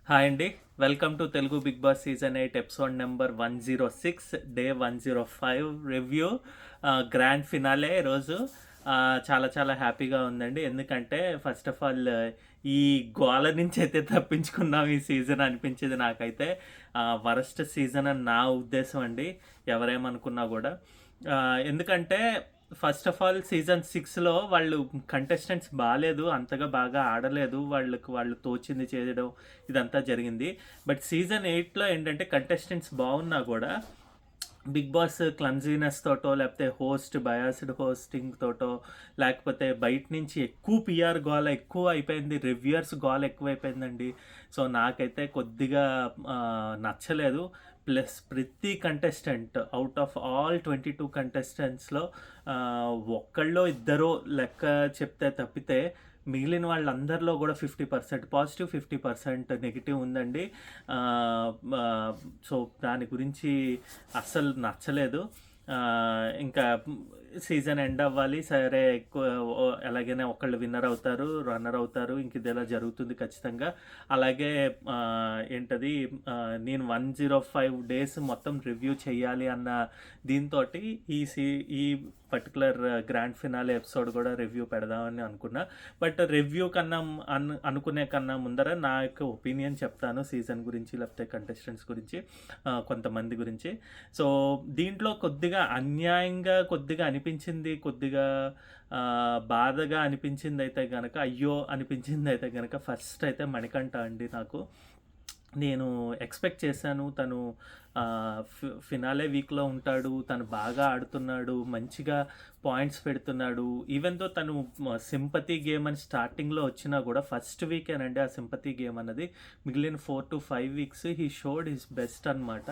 Hi అండి. Welcome to Telugu big boss season 8 episode number 106 day 105 review grand finale ఈరోజు. చాలా చాలా హ్యాపీగా ఉందండి. ఎందుకంటే ఫస్ట్ ఆఫ్ ఆల్ ఈ గోల నుంచి అయితే తప్పించుకున్నాం ఈ సీజన్ అనిపించింది నాకైతే. వరస్ట్ సీజన్ అని నా ఉద్దేశం అండి, ఎవరేమనుకున్నా కూడా. ఎందుకంటే ఫస్ట్ ఆఫ్ ఆల్ సీజన్ 6లో వాళ్ళు కంటెస్టెంట్స్ బాగాలేదు, అంతగా బాగా ఆడలేదు, వాళ్ళు తోచింది చేయడం ఇదంతా జరిగింది. బట్ సీజన్ 8లో ఏంటంటే కంటెస్టెంట్స్ బాగున్నా కూడా బిగ్ బాస్ క్లమ్జీనెస్ తోటో, లేకపోతే బయాస్డ్ హోస్టింగ్ తోటో, లేకపోతే బయట నుంచి ఎక్కువ పిఆర్ గోల ఎక్కువ అయిపోయింది, రివ్యూయర్స్ గోల ఎక్కువ అయిపోయిందండి. సో నాకైతే కొద్దిగా నచ్చలేదు. ప్లస్ ప్రతి కంటెస్టెంట్ అవుట్ ఆఫ్ ఆల్ 22 కంటెస్టెంట్స్లో ఒక్కళ్ళో ఇద్దరో లెక్క చెప్తే తప్పితే మిగిలిన వాళ్ళందరిలో కూడా 50% పాజిటివ్, 50% నెగిటివ్ ఉందండి. సో దాని గురించి అస్సలు నచ్చలేదు. ఇంకా సీజన్ ఎండ్ అవ్వాలి, సరే ఎక్కువ ఎలాగైనా ఒకళ్ళు విన్నర్ అవుతారు, రన్నర్ అవుతారు, ఇంక ఇది ఇలా జరుగుతుంది ఖచ్చితంగా. అలాగే ఏంటది, నేను 105 డేస్ మొత్తం రివ్యూ చేయాలి అన్న దీంతో ఈ పర్టికులర్ గ్రాండ్ ఫినాలే ఎపిసోడ్ కూడా రివ్యూ పెడదామని అనుకున్నా. బట్ రివ్యూ కన్నా అనుకునే కన్నా ముందర నా యొక్క ఒపీనియన్ చెప్తాను సీజన్ గురించి, లేకపోతే కంటెస్టెంట్స్ గురించి, కొంతమంది గురించి. సో దీంట్లో కొద్దిగా అన్యాయంగా కొద్దిగా అనిపించింది, కొద్దిగా బాధగా అనిపించింది అయితే కనుక, అయ్యో అనిపించింది అయితే కనుక ఫస్ట్ అయితే మణికంఠ అండి. నేను ఎక్స్పెక్ట్ చేశాను తను ఫినాలే వీక్లో ఉంటాడు, తను బాగా ఆడుతున్నాడు, మంచిగా పాయింట్స్ పెడుతున్నాడు. ఈవెన్ తో తను సింపతి గేమ్ అని స్టార్టింగ్లో వచ్చినా కూడా ఫస్ట్ వీకేనండి ఆ సింపతి గేమ్ అన్నది. మిగిలిన 4 to 5 weeks he showed his best అనమాట.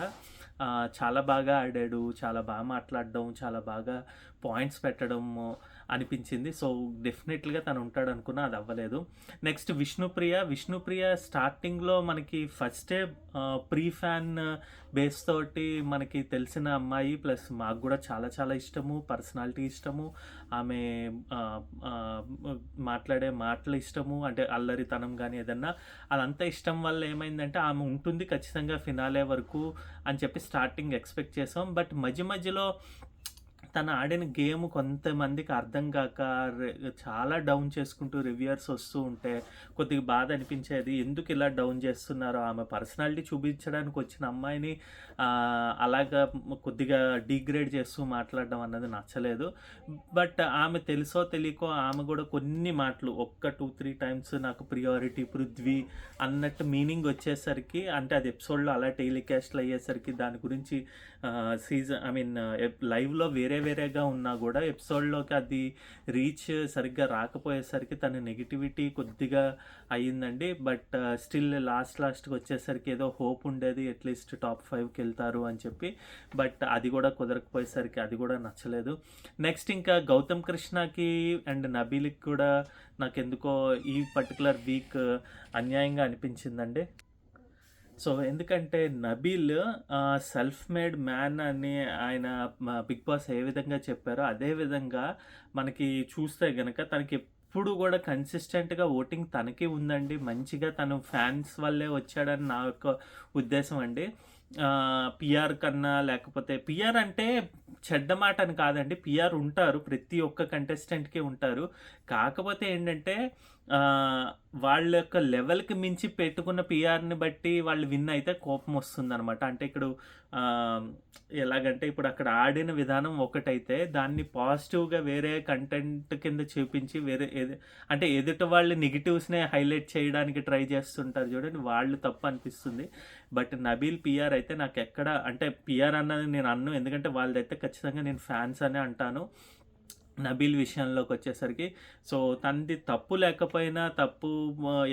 చాలా బాగా ఆడాడు, చాలా బాగా మాట్లాడడం, చాలా బాగా పాయింట్స్ పెట్టడం అనిపించింది. సో డెఫినెట్లీగా తను ఉంటాడు అనుకున్నా, అది అవ్వలేదు. నెక్స్ట్ విష్ణుప్రియ స్టార్టింగ్లో మనకి ఫస్టే ప్రీ ఫ్యాన్ బేస్ తోటి మనకి తెలిసిన అమ్మాయి, ప్లస్ మాకు కూడా చాలా చాలా ఇష్టము, పర్సనాలిటీ ఇష్టము, ఆమె మాట్లాడే మాటలు ఇష్టము, అంటే అల్లరితనం కానీ ఏదన్నా అదంతా ఇష్టం వల్ల ఏమైందంటే ఆమె ఉంటుంది ఖచ్చితంగా ఫినాలే వరకు అని చెప్పి స్టార్టింగ్ ఎక్స్పెక్ట్ చేసాం. బట్ మధ్యలో తను ఆడిన గేమ్ కొంతమందికి అర్థం కాక చాలా డౌన్ చేసుకుంటూ రివ్యూయర్స్ వస్తూ ఉంటే కొద్దిగా బాధ అనిపించేది. ఎందుకు ఇలా డౌన్ చేస్తున్నారో, ఆమె పర్సనాలిటీ చూపించడానికి వచ్చిన అమ్మాయిని అలాగా కొద్దిగా డిగ్రేడ్ చేస్తూ మాట్లాడడం అన్నది నచ్చలేదు. బట్ ఆమె తెలుసో తెలియకో ఆమె కూడా కొన్ని మాటలు 1-2-3 టైమ్స్ నాకు ప్రియారిటీ పృథ్వీ అన్నట్టు మీనింగ్ వచ్చేసరికి, అంటే అది ఎపిసోడ్లో అలా టెలికాస్ట్లు అయ్యేసరికి దాని గురించి లైవ్లో వేరేగా ఉన్నా కూడా ఎపిసోడ్లోకి అది రీచ్ సరిగ్గా రాకపోయేసరికి తన నెగిటివిటీ కొద్దిగా అయ్యిందండి. బట్ స్టిల్ లాస్ట్కి వచ్చేసరికి ఏదో హోప్ ఉండేది, అట్లీస్ట్ టాప్ 5కి వెళ్తారు అని చెప్పి. బట్ అది కూడా కుదరకపోయేసరికి అది కూడా నచ్చలేదు. నెక్స్ట్ ఇంకా గౌతమ్ కృష్ణకి అండ్ నబీల్కి కూడా నాకెందుకో ఈ పర్టికులర్ వీక్ అన్యాయంగా అనిపించిందండి. సో ఎందుకంటే నబీల్ సెల్ఫ్ మేడ్ మ్యాన్ అని ఆయన బిగ్ బాస్ ఏ విధంగా చెప్పారో అదే విధంగా మనకి చూస్తే గనక తనకి ఎప్పుడు కూడా కన్సిస్టెంట్గా ఓటింగ్ తనకి ఉందండి. మంచిగా తను ఫ్యాన్స్ వల్లే వచ్చాడని నా యొక్క ఉద్దేశం అండి. పిఆర్ కన్నా, లేకపోతే పిఆర్ అంటే చెడ్డ మాట అని కాదండి, పిఆర్ ఉంటారు, ప్రతి ఒక్క కంటెస్టెంట్కి ఉంటారు. కాకపోతే ఏంటంటే వాళ్ళ యొక్క లెవెల్కి మించి పెట్టుకున్న పిఆర్ని బట్టి వాళ్ళు విన్ అయితే కోపం వస్తుంది అనమాట. అంటే ఇప్పుడు ఎలాగంటే ఇప్పుడు అక్కడ ఆడిన విధానం ఒకటైతే దాన్ని పాజిటివ్గా వేరే కంటెంట్ కింద చూపించి అంటే ఎదుటి వాళ్ళు నెగిటివ్స్నే హైలైట్ చేయడానికి ట్రై చేస్తుంటారు చూడండి, వాళ్ళు తప్పు అనిపిస్తుంది. బట్ నబీల్ పిఆర్ అయితే నాకు ఎక్కడ, అంటే పిఆర్ అన్నది నేను అన్ను, ఎందుకంటే వాళ్ళదైతే ఖచ్చితంగా నేను ఫ్యాన్స్ అనే అంటాను. నబీల్ విషయంలోకి వచ్చేసరికి సో తనది తప్పు లేకపోయినా,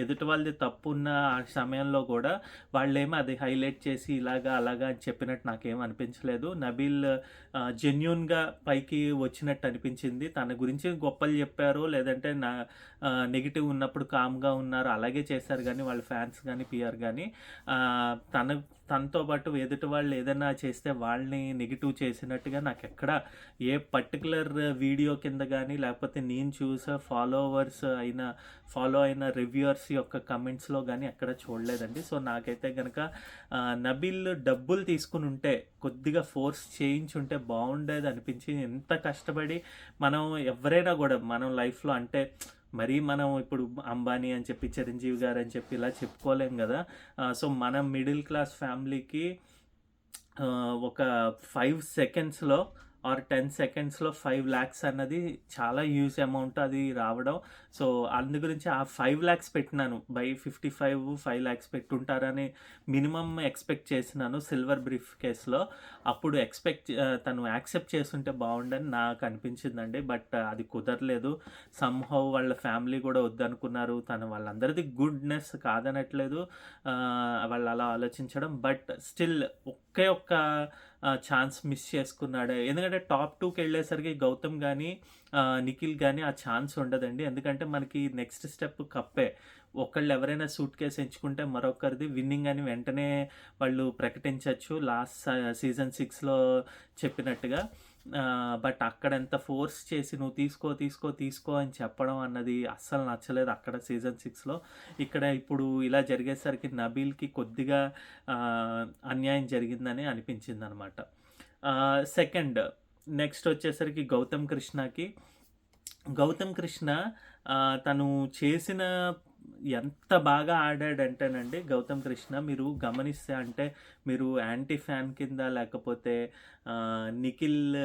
ఎదుటి వాళ్ళది తప్పు ఉన్న ఆ సమయంలో కూడా వాళ్ళేమో అది హైలైట్ చేసి ఇలాగా అలాగా అని చెప్పినట్టు నాకేం అనిపించలేదు. నబీల్ జెన్యున్గా పైకి వచ్చినట్టు అనిపించింది. తన గురించి గొప్పలు చెప్పారు, లేదంటే నెగిటివ్ ఉన్నప్పుడు కామ్గా ఉన్నారు, అలాగే చేశారు. కానీ వాళ్ళ ఫ్యాన్స్ కానీ పిఆర్ కానీ తన తనతో పాటు ఎదుటి వాళ్ళు ఏదైనా చేస్తే వాళ్ళని నెగిటివ్ చేసినట్టుగా నాకెక్కడ ఏ పర్టికులర్ వీడియో కింద కానీ లేకపోతే నేను చూసే ఫాలో అయిన రివ్యూవర్స్ యొక్క కమెంట్స్లో కానీ ఎక్కడ చూడలేదండి. సో నాకైతే కనుక నబీల్ డబ్బులు తీసుకుని ఉంటే కొద్దిగా ఫోర్స్ చేయించుంటే బాగుండేది అనిపించి, ఎంత కష్టపడి మనం ఎవరైనా కూడా మనం లైఫ్లో అంటే మరీ మనం ఇప్పుడు అంబానీ అని చెప్పి చిరంజీవి గారు అని చెప్పి ఇలా చెప్పుకోలేం కదా. సో మనం మిడిల్ క్లాస్ ఫ్యామిలీకి ఒక 5 సెకండ్స్లో ఆర్ 10 సెకండ్స్లో 5 lakhs అన్నది చాలా హ్యూజ్ అమౌంట్ అది రావడం. సో అందు గురించి ఆ 5 lakhs పెట్టినాను. బై 5 lakhs పెట్టుంటారని మినిమం ఎక్స్పెక్ట్ చేసినాను సిల్వర్ బ్రీఫ్ కేసులో. అప్పుడు తను యాక్సెప్ట్ చేస్తుంటే బాగుండని నాకు అనిపించిందండి. బట్ అది కుదరలేదు. సమ్హౌ వాళ్ళ ఫ్యామిలీ కూడా వద్దనుకున్నారు. వాళ్ళందరిది గుడ్నెస్ కాదనట్లేదు వాళ్ళు అలా ఆలోచించడం. బట్ స్టిల్ ఒకే ఒక్క ఛాన్స్ మిస్ చేసుకున్నాడు. ఎందుకంటే టాప్ 2కి వెళ్ళేసరికి గౌతమ్ కానీ నిఖిల్ కానీ ఆ ఛాన్స్ ఉండదండి. ఎందుకంటే మనకి నెక్స్ట్ స్టెప్ కప్పే. ఒకళ్ళు ఎవరైనా సూట్ కేసు ఎంచుకుంటే మరొకరిది విన్నింగ్ అని వెంటనే వాళ్ళు ప్రకటించవచ్చు లాస్ట్ సీజన్ 6లో చెప్పినట్టుగా. బట్ అక్కడ ఎంత ఫోర్స్ చేసి నువ్వు తీసుకో అని చెప్పడం అన్నది అస్సలు నచ్చలేదు అక్కడ సీజన్ 6లో. ఇక్కడ ఇప్పుడు ఇలా జరిగేసరికి నబీల్కి కొద్దిగా అన్యాయం జరిగిందని అనిపించింది అనమాట. సెకండ్ నెక్స్ట్ వచ్చేసరికి గౌతమ్ కృష్ణ తను చేసిన ఎంత బాగా ఆడాడంటేనండి గౌతమ్ కృష్ణ, మీరు గమనిస్తే అంటే మీరు యాంటీ ఫ్యాన్ కింద లేకపోతే నిఖిల్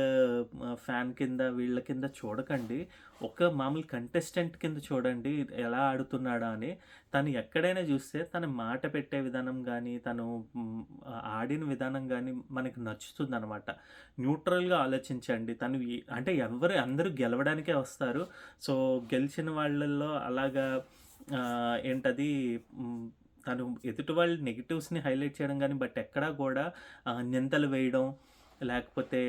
ఫ్యాన్ కింద వీళ్ళ కింద చూడకండి. ఒక మామూలు కంటెస్టెంట్ కింద చూడండి ఎలా ఆడుతున్నాడా అని. తను ఎక్కడైనా చూస్తే తన మాట పెట్టే విధానం కానీ తను ఆడిన విధానం కానీ మనకి నచ్చుతుంది అనమాట. న్యూట్రల్గా ఆలోచించండి. అంటే అందరూ గెలవడానికే వస్తారు. సో గెలిచిన వాళ్ళల్లో అలాగా ఏంటది తను ఎదుటి వాళ్ళ నెగిటివ్స్ని హైలైట్ చేయడం కానీ బట్ ఎక్కడా కూడా నిందలు వేయడం లేకపోతే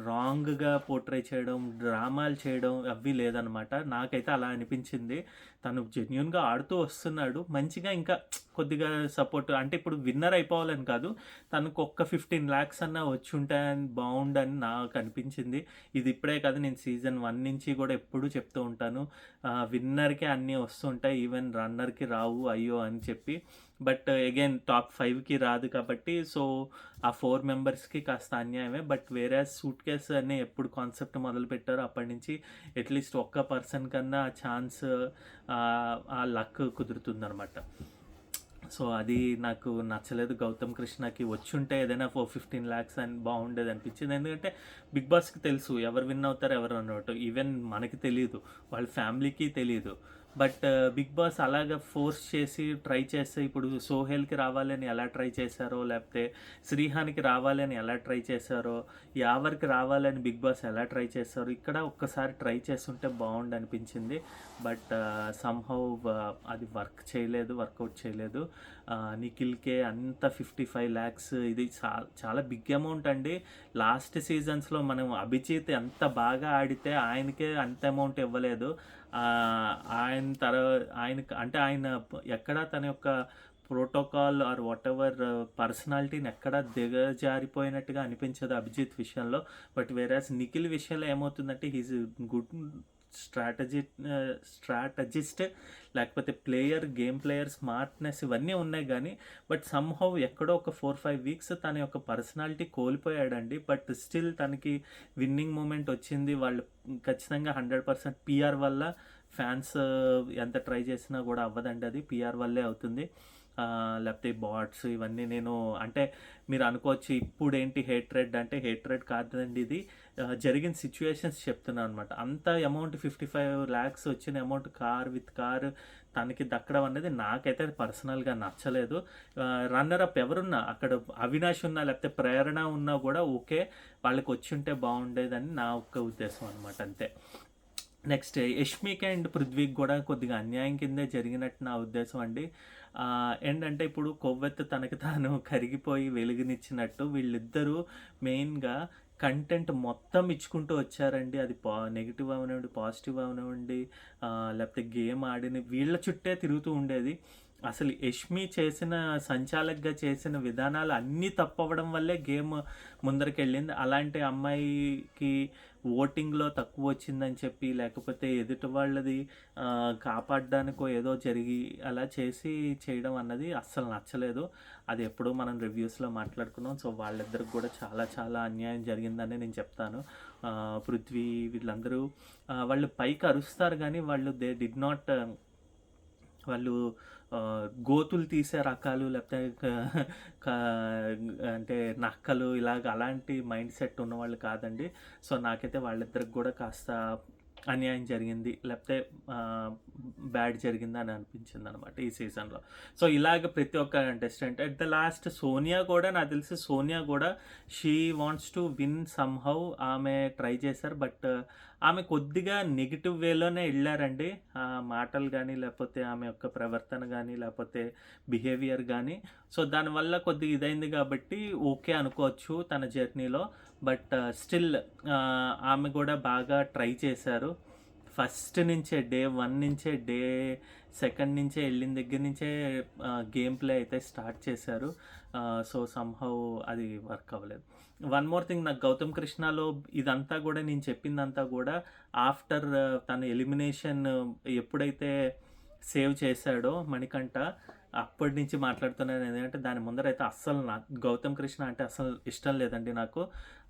రాంగ్గా పోర్ట్రే చేయడం డ్రామాలు చేయడం అవి లేదనమాట. నాకైతే అలా అనిపించింది. తను జెన్యున్గా ఆడుతూ వస్తున్నాడు మంచిగా. ఇంకా కొద్దిగా సపోర్ట్ అంటే ఇప్పుడు విన్నర్ అయిపోవాలని కాదు, తనకు ఒక్క 15 lakhs అన్నా వచ్చి ఉంటాయని బాగుండని నాకు అనిపించింది. ఇది ఇప్పుడే కాదు, నేను సీజన్ 1 నుంచి కూడా ఎప్పుడూ చెప్తూ ఉంటాను విన్నర్కి అన్నీ వస్తుంటాయి ఈవెన్ రన్నర్కి రావు అయ్యో అని చెప్పి. బట్ అగైన్ టాప్ 5కి రాదు కాబట్టి సో ఆ 4 మెంబర్స్కి కాస్త అన్యాయమే. బట్ వేరే సూట్ కేసు అని ఎప్పుడు కాన్సెప్ట్ మొదలు పెట్టారో అప్పటి నుంచి అట్లీస్ట్ ఒక్క పర్సన్ కన్నా ఆ ఛాన్స్ ఆ లక్ కుదురుతుందనమాట. సో అది నాకు నచ్చలేదు. గౌతమ్ కృష్ణకి వచ్చుంటే ఏదైనా 15 lakhs అని బాగుండేది అనిపించింది. ఎందుకంటే బిగ్ బాస్కి తెలుసు ఎవరు విన్ అవుతారు ఎవరు అన్నట్టు. ఈవెన్ మనకి తెలియదు, వాళ్ళ ఫ్యామిలీకి తెలియదు. బట్ బిగ్ బాస్ అలాగ ఫోర్స్ చేసి ట్రై చేస్తే ఇప్పుడు సోహెల్కి రావాలని ఎలా ట్రై చేశారో లేకపోతే శ్రీహానికి రావాలని ఎలా ట్రై చేశారో యావర్కి రావాలని బిగ్ బాస్ ఎలా ట్రై చేశారో ఇక్కడ ఒక్కసారి ట్రై చేస్తుంటే బాగుండు అనిపించింది. బట్ సమ్హౌ అది వర్కౌట్ చేయలేదు. నిఖిల్కే అంత 55 lakhs ఇది చాలా బిగ్ అమౌంట్ అండి. లాస్ట్ సీజన్స్లో మనం అభిజిత్ ఎంత బాగా ఆడితే ఆయనకే అంత అమౌంట్ ఇవ్వలేదు. ఆయన ఎక్కడ తన యొక్క ప్రోటోకాల్ ఆర్ వాట్ ఎవర్ పర్సనాలిటీని ఎక్కడ దిగజారిపోయినట్టుగా అనిపించదు అభిజిత్ విషయంలో. బట్ వేరేస్ నిఖిల్ విషయంలో ఏమవుతుందంటే హీజ్ గుడ్ స్ట్రాటజిస్ట్ లేకపోతే గేమ్ ప్లేయర్ స్మార్ట్నెస్ ఇవన్నీ ఉన్నాయి కానీ బట్ సమ్హౌ ఎక్కడో ఒక 4-5 weeks తన యొక్క పర్సనాలిటీ కోల్పోయాడండి. బట్ స్టిల్ తనకి విన్నింగ్ మూమెంట్ వచ్చింది. వాళ్ళు ఖచ్చితంగా 100% పిఆర్ వల్ల. ఫ్యాన్స్ ఎంత ట్రై చేసినా కూడా అవ్వదండి, అది పిఆర్ వల్లే అవుతుంది. లేకపోతే బాట్స్ ఇవన్నీ నేను అంటే మీరు అనుకోవచ్చు ఇప్పుడేంటి హేట్రెడ్ అంటే హేట్రెడ్ కాదండి, ఇది జరిగిన సిచ్యువేషన్స్ చెప్తున్నాను అనమాట. అంత అమౌంట్ 55 lakhs వచ్చిన అమౌంట్ కార్ తనకి దక్కడం అనేది నాకైతే పర్సనల్గా నచ్చలేదు. రన్నర్ అప్ ఎవరున్నా అక్కడ అవినాష్ ఉన్నా లేకపోతే ప్రేరణ ఉన్నా కూడా ఓకే, వాళ్ళకి వచ్చి ఉంటే బాగుండేదని నా ఒక్క ఉద్దేశం అనమాట, అంతే. నెక్స్ట్ యష్మిక అండ్ పృథ్వీకి కూడా కొద్దిగా అన్యాయం కిందే జరిగినట్టు నా ఉద్దేశం అండి. ఏంటంటే ఇప్పుడు కొవ్వెత్తు తనకి తాను కరిగిపోయి వెలుగునిచ్చినట్టు వీళ్ళిద్దరూ మెయిన్గా కంటెంట్ మొత్తం ఇచ్చుకుంటూ వచ్చారండి. అది నెగిటివ్ అవనివ్వండి పాజిటివ్ అవనివ్వండి లేకపోతే గేమ్ ఆడిన వీళ్ళ చుట్టే తిరుగుతూ ఉండేది. అసలు యష్మి చేసిన సంచాలక్‌గా చేసిన విధానాలు అన్నీ తప్పవ్వడం వల్లే గేమ్ ముందరకెళ్ళింది. అలాంటి అమ్మాయికి ఓటింగ్‌లో తక్కువొచ్చిందని చెప్పి, లేకపోతే ఎదుటి వాళ్ళది కాపాడడానికో ఏదో జరిగి అలా చేసి చేయడం అన్నది అస్సలు నచ్చలేదు. అది ఎప్పుడో మనం రివ్యూస్‌లో మాట్లాడుకున్నాం. సో, వాళ్ళిద్దరికి కూడా చాలా చాలా అన్యాయం జరిగిందనే నేను చెప్తాను. పృథ్వీ వీళ్ళందరూ వాళ్ళు పైకి అరుస్తారు గానీ వాళ్ళు దే డిడ్ నాట్ వాళ్ళు గోతులు తీసే రకాలు లేకపోతే అంటే నక్కలు ఇలాగ అలాంటి మైండ్ సెట్ ఉన్నవాళ్ళు కాదండి. సో నాకైతే వాళ్ళిద్దరికి కూడా కాస్త అన్యాయం జరిగింది లేకపోతే బ్యాడ్ జరిగింది అని అనిపించింది అనమాట ఈ సీజన్లో. సో ఇలాగ ప్రతి ఒక్క contestant at the last Sonia కూడా నాకు తెలిసి సోనియా కూడా she wants to win somehow ఆమె ట్రై చేశారు. బట్ ఆమె కొద్దిగా నెగిటివ్ వేలోనే వెళ్ళారండి. ఆ మాటలు కానీ లేకపోతే ఆమె యొక్క ప్రవర్తన కానీ లేకపోతే బిహేవియర్ కానీ. సో దానివల్ల కొద్దిగా ఇదైంది కాబట్టి ఓకే అనుకోవచ్చు తన జర్నీలో. బట్ స్టిల్ ఆమె కూడా బాగా ట్రై చేశారు. ఫస్ట్ నుంచే డే 1 నుంచే డే 2 నుంచే వెళ్ళిన దగ్గర నుంచే గేమ్ ప్లే అయితే స్టార్ట్ చేశారు. సో సమ్హౌ అది వర్క్ అవ్వలేదు. వన్ మోర్ థింగ్, నాకు గౌతమ్ కృష్ణలో ఇదంతా కూడా నేను చెప్పిందంతా కూడా ఆఫ్టర్ తన ఎలిమినేషన్ ఎప్పుడైతే సేవ్ చేశాడో మణికంఠ అప్పటి నుంచి మాట్లాడుతున్నాను. ఎందుకంటే దాని ముందరైతే అస్సలు నాకు గౌతమ్ కృష్ణ అంటే అస్సలు ఇష్టం లేదండి నాకు.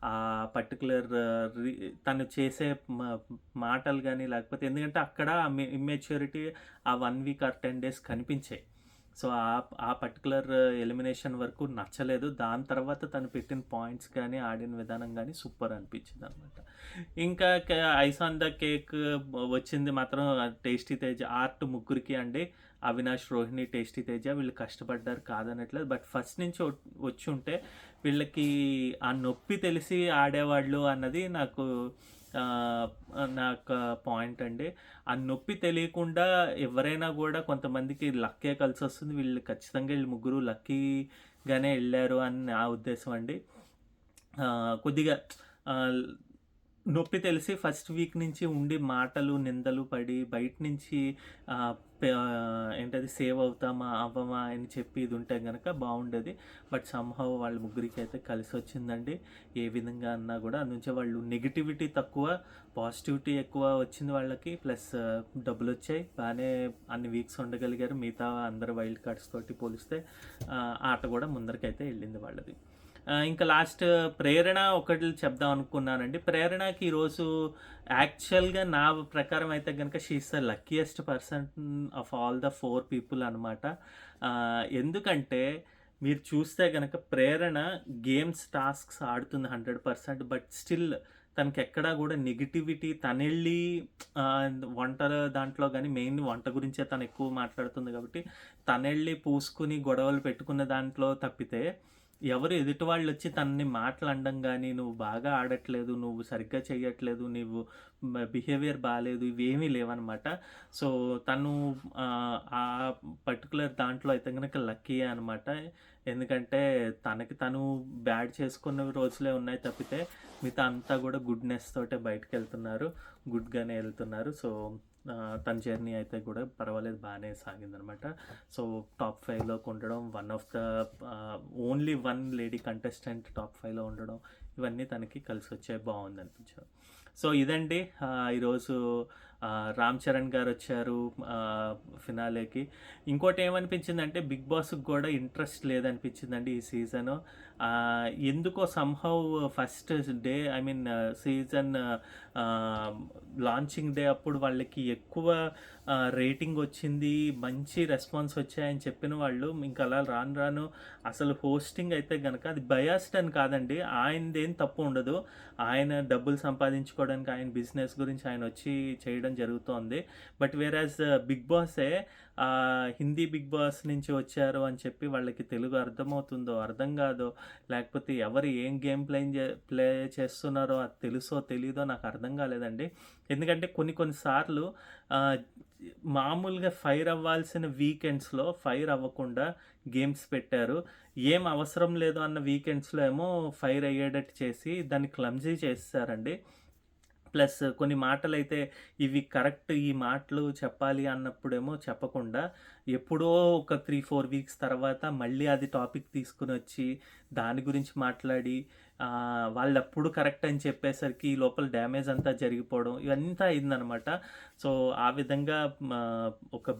ఆ పర్టికులర్ తను చేసే మాటలు కానీ లేకపోతే ఎందుకంటే అక్కడ ఇమ్మెచ్యూరిటీ ఆ 1 వీక్ ఆర్ 10 days కనిపించాయి. సో ఆ పర్టికులర్ ఎలిమినేషన్ వరకు నచ్చలేదు. దాని తర్వాత తను పెట్టిన పాయింట్స్ కానీ ఆడిన విధానం కానీ సూపర్ అనిపించింది అనమాట. ఇంకా ఐస్ ఆన్ ద కేక్ వచ్చింది మాత్రం టేస్టీ తేజ ఆర్ట్ ముగ్గురికి అండి. అవినాష్, రోహిణి, టేస్టీ తేజ వీళ్ళు కష్టపడ్డారు కాదనట్లేదు. బట్ ఫస్ట్ నుంచి వచ్చి ఉంటే వీళ్ళకి ఆ నొప్పి తెలిసి ఆడేవాళ్ళు అన్నది నాకు నాకు పాయింట్ అండి. ఆ నొప్పి తెలియకుండా ఎవరైనా కూడా కొంతమందికి లక్కే కలిసి వస్తుంది. వీళ్ళు ఖచ్చితంగా వీళ్ళు ముగ్గురు లక్కీగానే వెళ్ళారు అని నా ఉద్దేశం అండి. కొద్దిగా నొప్పి తెలిసి ఫస్ట్ వీక్ నుంచి ఉండి మాటలు నిందలు పడి బయట నుంచి ఏంటది సేవ్ అవుతామా అవ్వమా అని చెప్పి ఇది ఉంటే కనుక బాగుండేది. బట్ సమ్హౌ వాళ్ళ ముగ్గురికి అయితే కలిసి వచ్చిందండి. ఏ విధంగా అన్నా కూడా అందుంచే వాళ్ళు నెగిటివిటీ తక్కువ పాజిటివిటీ ఎక్కువ వచ్చింది వాళ్ళకి. ప్లస్ డబ్బులు వచ్చాయి, బాగానే అన్ని వీక్స్ ఉండగలిగారు. మిగతా అందరు వైల్డ్ కార్డ్స్ తోటి పోలిస్తే ఆట కూడా ముందరికైతే వెళ్ళింది వాళ్ళది. ఇంకా లాస్ట్ ప్రేరణ ఒకటి చెప్దాం అనుకున్నానండి. ప్రేరణకి ఈరోజు యాక్చువల్గా నా ప్రకారం అయితే కనుక she's the luckiest person of all the 4 people అనమాట. ఎందుకంటే మీరు చూస్తే కనుక ప్రేరణ గేమ్స్ టాస్క్స్ ఆడుతుంది 100%. బట్ స్టిల్ తనకి ఎక్కడా కూడా నెగిటివిటీ తనెళ్ళి వంట దాంట్లో కానీ మెయిన్ వంట గురించే తను ఎక్కువ మాట్లాడుతుంది కాబట్టి తనెళ్ళి పూసుకుని గొడవలు పెట్టుకున్న దాంట్లో తప్పితే ఎవరు ఎదుటి వాళ్ళు వచ్చి తనని మాట్లాడడం కానీ నువ్వు బాగా ఆడట్లేదు, నువ్వు సరిగ్గా చేయట్లేదు, నువ్వు బిహేవియర్ బాగాలేదు, ఇవేమీ లేవన్నమాట. సో తను ఆ పర్టికులర్ దాంట్లో అయితే కనుక లక్కీ అనమాట. ఎందుకంటే తనకి తను బ్యాడ్ చేసుకున్న రోజులే ఉన్నాయి తప్పితే మిగతా అంతా కూడా గుడ్నెస్ తోటే బయటకు వెళ్తున్నారు, గుడ్గానే వెళ్తున్నారు. సో తన జర్నీ అయితే కూడా పర్వాలేదు, బాగానే సాగిందనమాట. సో టాప్ 5లోకి ఉండడం, one of the only 1 lady contestant top 5లో ఉండడం, ఇవన్నీ తనకి కలిసి వచ్చే బాగుంది అనిపించారు. సో ఇదండి ఈరోజు రామ్ చరణ్ గారు వచ్చారు ఫినాలేకి. ఇంకోటి ఏమనిపించిందంటే బిగ్ బాస్కి కూడా ఇంట్రెస్ట్ లేదనిపించిందండి ఈ సీజను. ఎందుకో somehow first day I mean season launching day అప్పుడు వాళ్ళకి ఎక్కువ రేటింగ్ వచ్చింది, మంచి రెస్పాన్స్ వచ్చాయని చెప్పిన వాళ్ళు ఇంకా అలా రాను రాను అసలు హోస్టింగ్ అయితే కనుక అది బయాస్డ్ అని కాదండి, ఆయనదేం తప్పు ఉండదు. ఆయన డబ్బులు సంపాదించుకోవడానికి ఆయన బిజినెస్ గురించి ఆయన వచ్చి చేయడం జరుగుతోంది. బట్ వేరాజ్ బిగ్ బాసే హిందీ బిగ్ బాస్ నుంచి వచ్చారు అని చెప్పి వాళ్ళకి తెలుగు అర్థమవుతుందో అర్థం కాదో లేకపోతే ఎవరు ఏం గేమ్ ప్లే చేస్తున్నారో అది తెలుసో తెలీదో నాకు అర్థం కాలేదండి. ఎందుకంటే కొన్నిసార్లు మామూలుగా ఫైర్ అవ్వాల్సిన వీకెండ్స్లో ఫైర్ అవ్వకుండా గేమ్స్ పెట్టారు. ఏం అవసరం లేదు అన్న వీకెండ్స్లో ఏమో ఫైర్ అయ్యేటట్టు చేసి దాన్ని క్లమ్జీ చేస్తారండి. ప్లస్ కొన్ని మాటలైతే ఇవి కరెక్ట్, ఈ మాటలు చెప్పాలి అన్నప్పుడేమో చెప్పకుండా ఎప్పుడో ఒక 3, 4 వీక్స్ తర్వాత మళ్ళీ అది టాపిక్ తీసుకొనొచ్చి దాని గురించి మాట్లాడి వాళ్ళప్పుడు కరెక్ట్ అని చెప్పేసరికి ఈ లోపల డ్యామేజ్ అంతా జరిగిపోవడం ఇవంతా అయిందనమాట. సో, ఆ విధంగా ఒక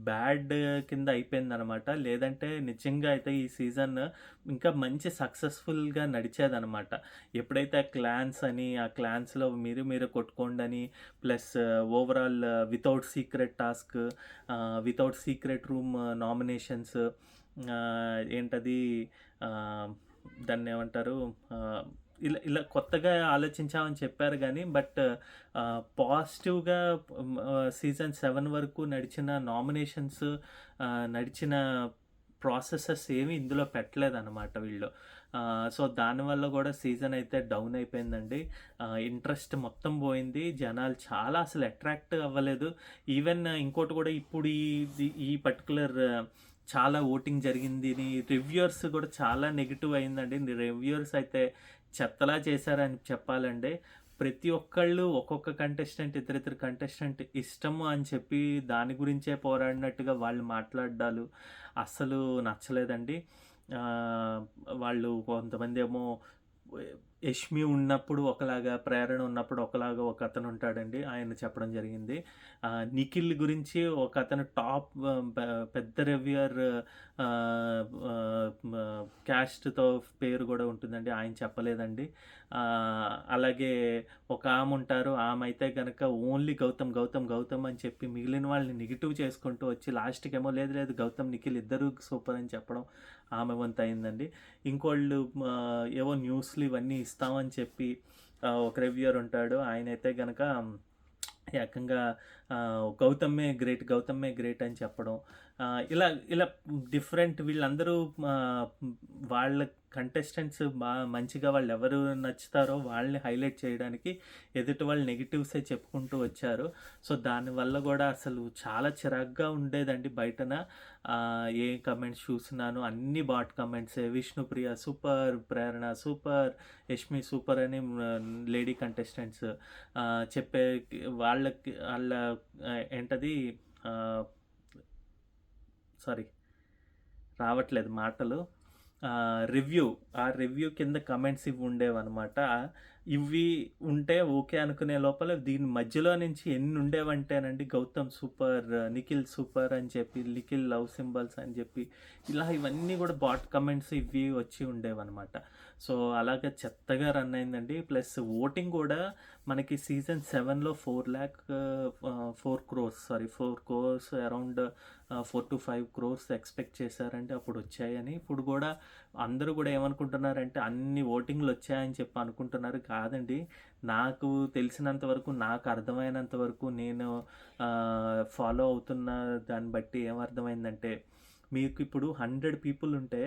బ్యాడ్ కింద అయిపోయిందనమాట. లేదంటే నిజంగా అయితే ఈ సీజన్ ఇంకా మంచి సక్సెస్‌ఫుల్‌గా నడిచేదనమాట. ఎప్పుడైతే క్లాన్స్ అని, ఆ క్లాన్స్‌లో మీరు కొట్టుకోండని, plus overall without secret task, without secret room nominations, ఏంటది ఆహ్, దాన్నేమంటారు? ఇలా ఇలా కొత్తగా ఆలోచించామని చెప్పారు గానీ, బట్ పాజిటివ్‌గా సీజన్ 7 వరకు నడిచిన నామినేషన్స్, నడిచిన ప్రాసెసెస్ ఏమి ఇందులో పెట్టలేదనమాట వీళ్ళు. సో, దానివల్ల గూడా సీజన్ అయితే డౌన్ అయిపోయిందండి. ఇంట్రెస్ట్ మొత్తం పోయింది. జనాలు చాలా అసలు అట్రాక్ట్ అవ్వలేదు. ఈవెన్ ఇంకోటి గూడా ఇప్పుడు ఈ పర్టిక్యులర్ చాలా ఓటింగ్ జరిగిందని రివ్యూయర్స్ కూడా చాలా నెగెటివ్ అయిందండి. రివ్యూయర్స్ అయితే చెత్తలా చేశారని చెప్పాలండి. ప్రతి ఒక్కళ్ళు ఒక్కొక్క కంటెస్టెంట్ ఇద్దరిద్దరు కంటెస్టెంట్ ఇష్టము అని చెప్పి దాని గురించే పోరాడినట్టుగా వాళ్ళు మాట్లాడ్డాలు అస్సలు నచ్చలేదండి. వాళ్ళు కొంతమందేమో యష్మి ఉన్నప్పుడు ఒకలాగా, ప్రేరణ ఉన్నప్పుడు ఒకలాగా ఒకతను ఉంటాడండి. ఆయన చెప్పడం జరిగింది. నిఖిల్ గురించి ఒకతను టాప్ పెద్ద రివ్యూయర్ ఆహ్, క్యాస్ట్‌తో పేరు గూడా ఉంటుందండి. ఆయన చెప్పలేదండి. అలాగే ఒక ఆముంటారు. ఆమైతే గనక ఓన్లీ గౌతమ్ అని చెప్పి మిగిలిన వాళ్ళని నెగెటివ్ చేసుకుంటూ వచ్చి లాస్ట్‌కేమో లేదు గౌతమ్, నిఖిల్ ఇద్దరు సూపర్ అని చెప్పడం ఆమె వంతయిందండి. ఇంకోళ్ళు ఏవో న్యూస్‌లు ఇవన్నీ ఇస్తామని చెప్పి ఒక రివ్యూయర్ ఉంటాడు. ఆయనైతే గనక ఏకంగా గౌతమే గ్రేట్ అని చెప్పడం. ఇలా ఇలా డిఫరెంట్ వీళ్ళందరూ వాళ్ళ కంటెస్టెంట్స్ మంచిగా వాళ్ళెవరు నచ్చుతారో వాళ్ళని హైలైట్ చేయడానికి ఎదుటి వాళ్ళు నెగెటివ్సే చెప్పుకుంటూ వచ్చారు. సో, దానివల్ల గూడా అసలు చాలా చిరాకుగా ఉండేదండి బయటన. ఏ కమెంట్స్ చూసినాను అన్నీ బాట్ కమెంట్సే. విష్ణుప్రియ సూపర్, ప్రేరణ సూపర్, యష్మి సూపర్ అని లేడీ కంటెస్టెంట్స్ చెప్పే వాళ్ళకి ఏంటది సారీ రావట్లేదు మాటలు. రివ్యూ కింద కమెంట్స్ ఇవి ఉండేవన్నమాట. ఇవి ఉంటే ఓకే అనుకునే లోపల దీని మధ్యలో నుంచి ఎన్ని ఉండేవంటేనండి, గౌతమ్ సూపర్, నిఖిల్ సూపర్ అని చెప్పి, నిఖిల్ లవ్ సింబల్స్ అని చెప్పి ఇలా ఇవన్నీ కూడా బాట్ కమెంట్స్ ఇవి వచ్చి ఉండేవన్నమాట. సో, అలాగే చెత్తగా రన్ అయిందండి. ప్లస్ ఓటింగ్ కూడా మనకి సీజన్ 7లో 4 crores అరౌండ్ 4-5 crores ఎక్స్పెక్ట్ చేశారంటే అప్పుడు వచ్చాయని. ఇప్పుడు కూడా అందరూ కూడా ఏమనుకుంటున్నారంటే అన్ని ఓటింగ్లు వచ్చాయని చెప్పి అనుకుంటున్నారు. కాదండి, నాకు తెలిసినంత వరకు, నాకు అర్థమైనంత వరకు, నేను ఫాలో అవుతున్న దాన్ని బట్టి ఏమర్థమైందంటే, మీకు ఇప్పుడు 100 పీపుల్ ఉంటే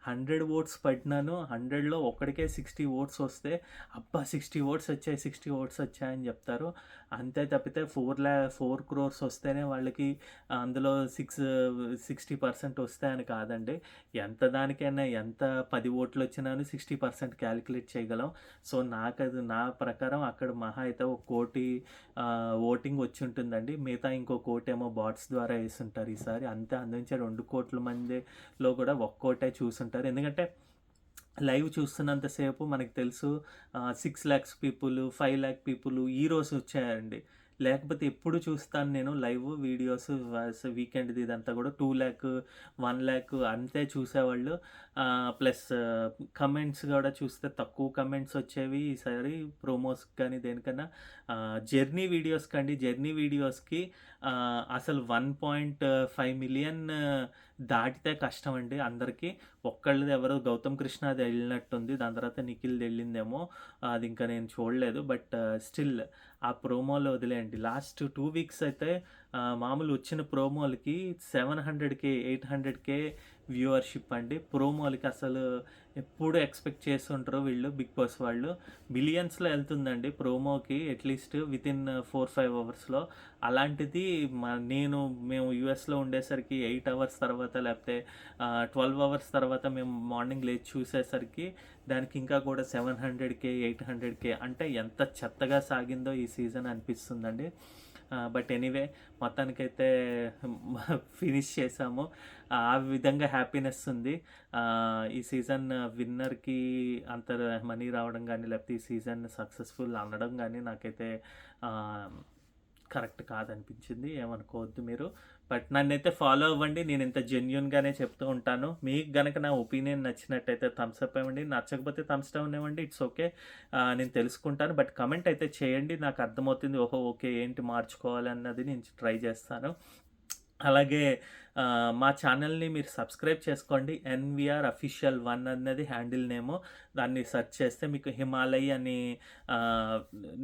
100 ఓట్స్ పడినాను, 100లో ఒక్కడికే 60 ఓట్స్ వస్తే అబ్బా 60 ఓట్స్ వచ్చాయని చెప్తారు. అంతే తప్పితే 4 crores వస్తేనే వాళ్ళకి అందులో 60% వస్తాయని కాదండి. ఎంత దానికైనా ఎంత 10 ఓట్లు వచ్చినాను 60% క్యాలిక్యులేట్ చేయగలం. సో, నాకది నా ప్రకారం అక్కడ మహా అయితే 1 కోటి ఓటింగ్ వచ్చి ఉంటుందండి. మిగతా ఇంకో కోటేమో బాట్స్ ద్వారా వేసుంటారు ఈసారి. అంతే, అందుంచే 2 కోట్ల మందిలో కూడా ఒక్కోటే చూసుంటారు. ఎందుకంటే లైవ్ చూస్తున్నంతసేపు మనకు తెలుసు 6 lakhs పీపుల్, 5 lakh పీపుల్ ఈరోజు వచ్చాయండి. లేకపోతే ఎప్పుడు చూస్తాను నేను లైవ్ వీడియోస్ వీకెండ్ది ఇదంతా కూడా 2 lakh, 1 lakh అంతే చూసేవాళ్ళు. ప్లస్ కమెంట్స్ కూడా చూస్తే తక్కువ కమెంట్స్ వచ్చేవి ఈసారి ప్రోమోస్కి కానీ దేనికన్నా. జర్నీ వీడియోస్కి అసలు 1.5 million దాటితే కష్టం అండి అందరికీ. ఒక్కళ్ళది ఎవరో గౌతమ్ కృష్ణది వెళ్ళినట్టుంది. దాని తర్వాత నిఖిల్ది వెళ్ళిందేమో, అది ఇంకా నేను చూడలేదు. బట్ స్టిల్ ఆ ప్రోమోలు వదిలేయండి. లాస్ట్ 2 weeks అయితే మామూలు వచ్చిన ప్రోమోలకి 700K, 800K వ్యూవర్షిప్ అండి. ప్రోమోలకి అసలు ఎప్పుడు ఎక్స్పెక్ట్ చేస్తుంటారో వీళ్ళు, బిగ్ బాస్ వాళ్ళు. బిలియన్స్లో వెళ్తుందండి ప్రోమోకి అట్లీస్ట్ వితిన్ 4-5 అవర్స్లో. అలాంటిది మేము యూఎస్లో ఉండేసరికి 8 hours తర్వాత, లేకపోతే 12 hours తర్వాత మేము మార్నింగ్ లేచి చూసేసరికి దానికి ఇంకా కూడా 700K, 800K అంటే ఎంత చెత్తగా సాగిందో ఈ సీజన్ అనిపిస్తుందండి. బట్ ఎనీవే మొత్తానికైతే ఫినిష్ చేసాము. ఆ విధంగా హ్యాపీనెస్ ఉంది. ఈ సీజన్ విన్నర్‌కి అంత మనీ రావడం గానీ, లేకపోతే ఈ సీజన్ సక్సెస్‌ఫుల్ అనడం గానీ నాకైతే కరెక్ట్ కాదనిపించింది. ఏమనుకోవద్దు మీరు. బట్ నన్నైతే ఫాలో అవ్వండి. నేను ఇంత జెన్యూన్‌గానే చెప్తూ ఉంటాను. మీకు గనక నా ఒపీనియన్ నచ్చినట్టయితే థమ్స్ అప్ ఇవ్వండి. నచ్చకపోతే థమ్స్ డౌన్ ఇవ్వండి. It's okay. నేను తెలుసుకుంటాను. బట్ కమెంట్ అయితే చేయండి. నాకు అర్థమవుతుంది. ఓహో! ఓకే. ఏంటి మార్చుకోవాలి అన్నది నేను ట్రై చేస్తాను. అలాగే మా ఛానల్ని మీరు సబ్స్క్రైబ్ చేసుకోండి. ఎన్‌వీఆర్ అఫీషియల్ 1 అన్నది హ్యాండిల్ నేము. దాన్ని సెర్చ్ చేస్తే మీకు హిమాలయ్ అని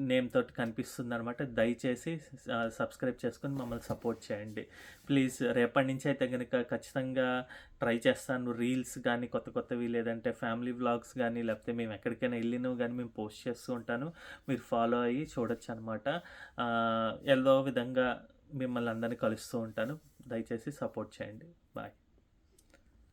నేమ్ తోటి కనిపిస్తుందనమాట. దయచేసి సబ్స్క్రైబ్ చేసుకొని మమ్మల్ని సపోర్ట్ చేయండి ప్లీజ్. రేపటి నుంచి అయితే కనుక ఖచ్చితంగా ట్రై చేస్తాను. రీల్స్ కానీ కొత్త కొత్తవి, లేదంటే ఫ్యామిలీ వ్లాగ్స్ కానీ, లేకపోతే మేము ఎక్కడికైనా వెళ్ళినవి కానీ మేము పోస్ట్ చేస్తూ ఉంటాను. మీరు ఫాలో అయ్యి చూడొచ్చు అనమాట. ఏదో విధంగా మిమ్మల్ని అందరినీ కలుస్తూ ఉంటాను. దయచేసి సపోర్ట్ చేయండి. బాయ్.